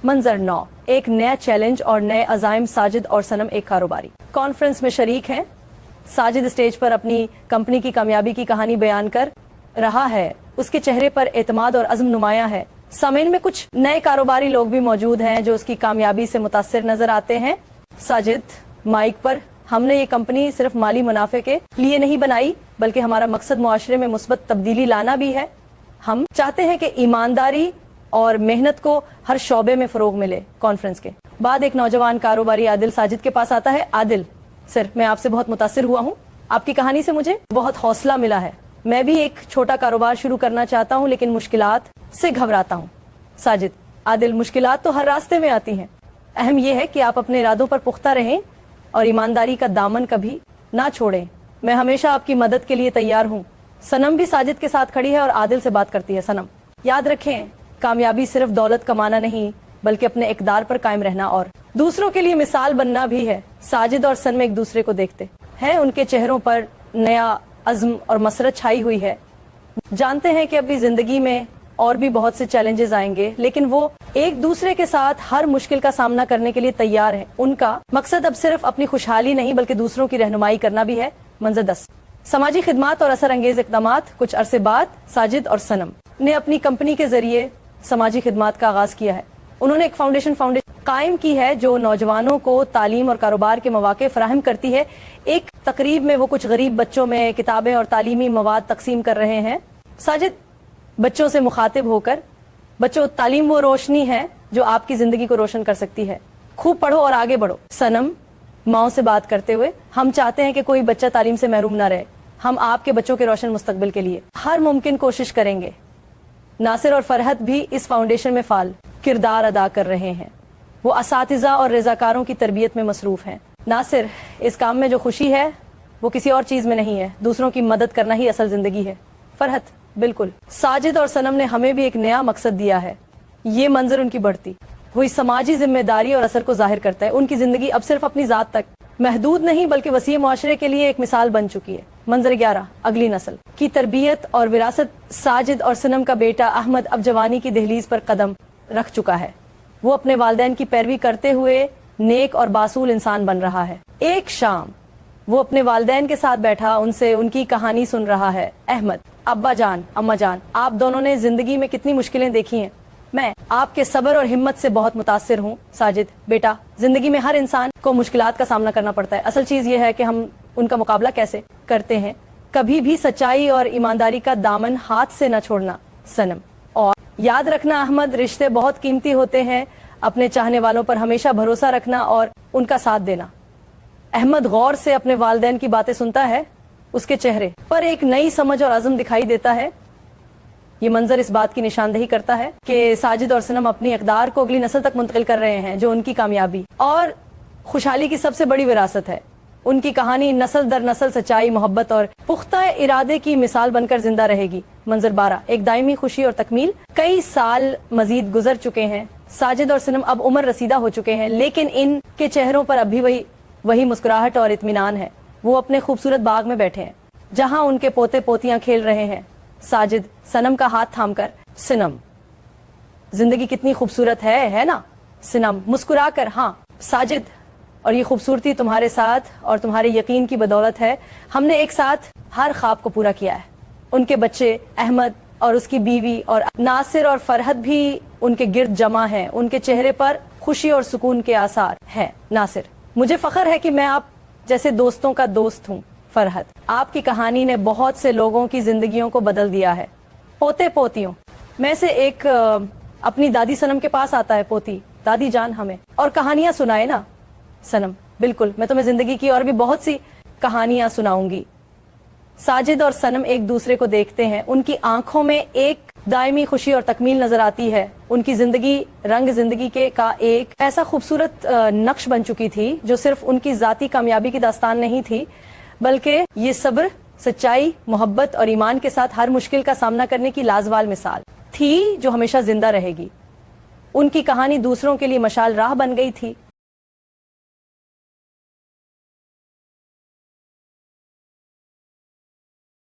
منظر 9، ایک نیا چیلنج اور نئے عزائم، ساجد اور صنم ایک کاروباری کانفرنس میں شریک ہیں۔ ساجد اسٹیج پر اپنی کمپنی کی کامیابی کی کہانی بیان کر رہا ہے، اس کے چہرے پر اعتماد اور عزم نمایاں ہے۔ سامعین میں کچھ نئے کاروباری لوگ بھی موجود ہیں جو اس کی کامیابی سے متاثر نظر آتے ہیں۔ ساجد مائک پر: ہم نے یہ کمپنی صرف مالی منافع کے لیے نہیں بنائی، بلکہ ہمارا مقصد معاشرے میں مثبت تبدیلی لانا بھی ہے۔ ہم چاہتے ہیں کہ ایمانداری اور محنت کو ہر شعبے میں فروغ ملے۔ کانفرنس کے بعد ایک نوجوان کاروباری عادل ساجد کے پاس آتا ہے۔ عادل: سر، میں آپ سے بہت متاثر ہوا ہوں، آپ کی کہانی سے مجھے بہت حوصلہ ملا ہے۔ میں بھی ایک چھوٹا کاروبار شروع کرنا چاہتا ہوں، لیکن مشکلات سے گھبراتا ہوں۔ ساجد: عادل، مشکلات تو ہر راستے میں آتی ہیں، اہم یہ ہے کہ آپ اپنے ارادوں پر پختہ رہیں اور ایمانداری کا دامن کبھی نہ چھوڑیں۔ میں ہمیشہ آپ کی مدد کے لیے تیار ہوں۔ صنم بھی ساجد کے ساتھ کھڑی ہے اور عادل سے بات کرتی ہے۔ صنم: یاد رکھیں، کامیابی صرف دولت کمانا نہیں، بلکہ اپنے اقدار پر قائم رہنا اور دوسروں کے لیے مثال بننا بھی ہے۔ ساجد اور صنم ایک دوسرے کو دیکھتے ہیں، ان کے چہروں پر نیا عزم اور مسرت چھائی ہوئی ہے۔ جانتے ہیں کہ ابھی زندگی میں اور بھی بہت سے چیلنجز آئیں گے، لیکن وہ ایک دوسرے کے ساتھ ہر مشکل کا سامنا کرنے کے لیے تیار ہیں۔ ان کا مقصد اب صرف اپنی خوشحالی نہیں بلکہ دوسروں کی رہنمائی کرنا بھی ہے۔ منظر 10، سماجی خدمات اور اثر انگیز اقدامات۔ کچھ عرصے بعد ساجد اور صنم نے اپنی کمپنی کے ذریعے سماجی خدمات کا آغاز کیا ہے۔ انہوں نے ایک فاؤنڈیشن قائم کی ہے جو نوجوانوں کو تعلیم اور کاروبار کے مواقع فراہم کرتی ہے۔ ایک تقریب میں وہ کچھ غریب بچوں میں کتابیں اور تعلیمی مواد تقسیم کر رہے ہیں۔ ساجد بچوں سے مخاطب ہو کر: بچوں، تعلیم وہ روشنی ہے جو آپ کی زندگی کو روشن کر سکتی ہے، خوب پڑھو اور آگے بڑھو۔ صنم ماؤں سے بات کرتے ہوئے: ہم چاہتے ہیں کہ کوئی بچہ تعلیم سے محروم نہ رہے، ہم آپ کے بچوں کے روشن مستقبل کے لیے ہر ممکن کوشش کریں گے۔ ناصر اور فرحت بھی اس فاؤنڈیشن میں فعال کردار ادا کر رہے ہیں، وہ اساتذہ اور رضاکاروں کی تربیت میں مصروف ہیں۔ ناصر: اس کام میں جو خوشی ہے وہ کسی اور چیز میں نہیں ہے، دوسروں کی مدد کرنا ہی اصل زندگی ہے۔ فرحت: بالکل، ساجد اور صنم نے ہمیں بھی ایک نیا مقصد دیا ہے۔ یہ منظر ان کی بڑھتی ہوئی سماجی ذمہ داری اور اثر کو ظاہر کرتا ہے۔ ان کی زندگی اب صرف اپنی ذات تک محدود نہیں بلکہ وسیع معاشرے کے لیے ایک مثال بن چکی ہے۔ منظر 11، اگلی نسل کی تربیت اور وراثت۔ ساجد اور صنم کا بیٹا احمد اب جوانی کی دہلیز پر قدم رکھ چکا ہے، وہ اپنے والدین کی پیروی کرتے ہوئے نیک اور باصول انسان بن رہا ہے۔ ایک شام وہ اپنے والدین کے ساتھ بیٹھا ان سے ان کی کہانی سن رہا ہے۔ احمد: ابا جان، اما جان، آپ دونوں نے زندگی میں کتنی مشکلیں دیکھی ہیں، میں آپ کے صبر اور ہمت سے بہت متاثر ہوں۔ ساجد: بیٹا، زندگی میں ہر انسان کو مشکلات کا سامنا کرنا پڑتا ہے، اصل چیز یہ ہے کہ ہم ان کا مقابلہ کیسے کرتے ہیں۔ کبھی بھی سچائی اور ایمانداری کا دامن ہاتھ سے نہ چھوڑنا۔ صنم: اور یاد رکھنا احمد، رشتے بہت قیمتی ہوتے ہیں، اپنے چاہنے والوں پر ہمیشہ بھروسہ رکھنا اور ان کا ساتھ دینا۔ احمد غور سے اپنے والدین کی باتیں سنتا ہے، اس کے چہرے پر ایک نئی سمجھ اور عزم دکھائی دیتا ہے۔ یہ منظر اس بات کی نشاندہی کرتا ہے کہ ساجد اور صنم اپنی اقدار کو اگلی نسل تک منتقل کر رہے ہیں، جو ان کی کامیابی اور خوشحالی کی سب سے بڑی وراثت ہے۔ ان کی کہانی نسل در نسل سچائی، محبت اور پختہ ارادے کی مثال بن کر زندہ رہے گی۔ منظر 12، ایک دائمی خوشی اور تکمیل۔ کئی سال مزید گزر چکے ہیں، ساجد اور صنم اب عمر رسیدہ ہو چکے ہیں، لیکن ان کے چہروں پر اب بھی وہی مسکراہٹ اور اطمینان ہے۔ وہ اپنے خوبصورت باغ میں بیٹھے ہیں جہاں ان کے پوتے پوتیاں کھیل رہے ہیں۔ ساجد صنم کا ہاتھ تھام کر: صنم، زندگی کتنی خوبصورت ہے نا؟ صنم مسکرا کر: ہاں ساجد، اور یہ خوبصورتی تمہارے ساتھ اور تمہارے یقین کی بدولت ہے۔ ہم نے ایک ساتھ ہر خواب کو پورا کیا ہے۔ ان کے بچے احمد اور اس کی بیوی اور ناصر اور فرحت بھی ان کے گرد جمع ہیں، ان کے چہرے پر خوشی اور سکون کے آثار ہیں۔ ناصر: مجھے فخر ہے کہ میں آپ جیسے دوستوں کا دوست ہوں۔ فرحت: آپ کی کہانی نے بہت سے لوگوں کی زندگیوں کو بدل دیا ہے۔ پوتے پوتیوں میں سے ایک اپنی دادی صنم کے پاس آتا ہے: پوتی، دادی جان ہمیں اور کہانیاں سنائے نا۔ صنم: بالکل، میں تمہیں زندگی کی اور بھی بہت سی کہانیاں سناؤں گی۔ ساجد اور صنم ایک دوسرے کو دیکھتے ہیں، ان کی آنکھوں میں ایک دائمی خوشی اور تکمیل نظر آتی ہے۔ ان کی زندگی رنگ زندگی کا ایک ایسا خوبصورت نقش بن چکی تھی جو صرف ان کی ذاتی کامیابی کی داستان نہیں تھی، بلکہ یہ صبر، سچائی، محبت اور ایمان کے ساتھ ہر مشکل کا سامنا کرنے کی لازوال مثال تھی جو ہمیشہ زندہ رہے گی۔ ان کی کہانی دوسروں کے لیے مشال راہ بن گئی تھی۔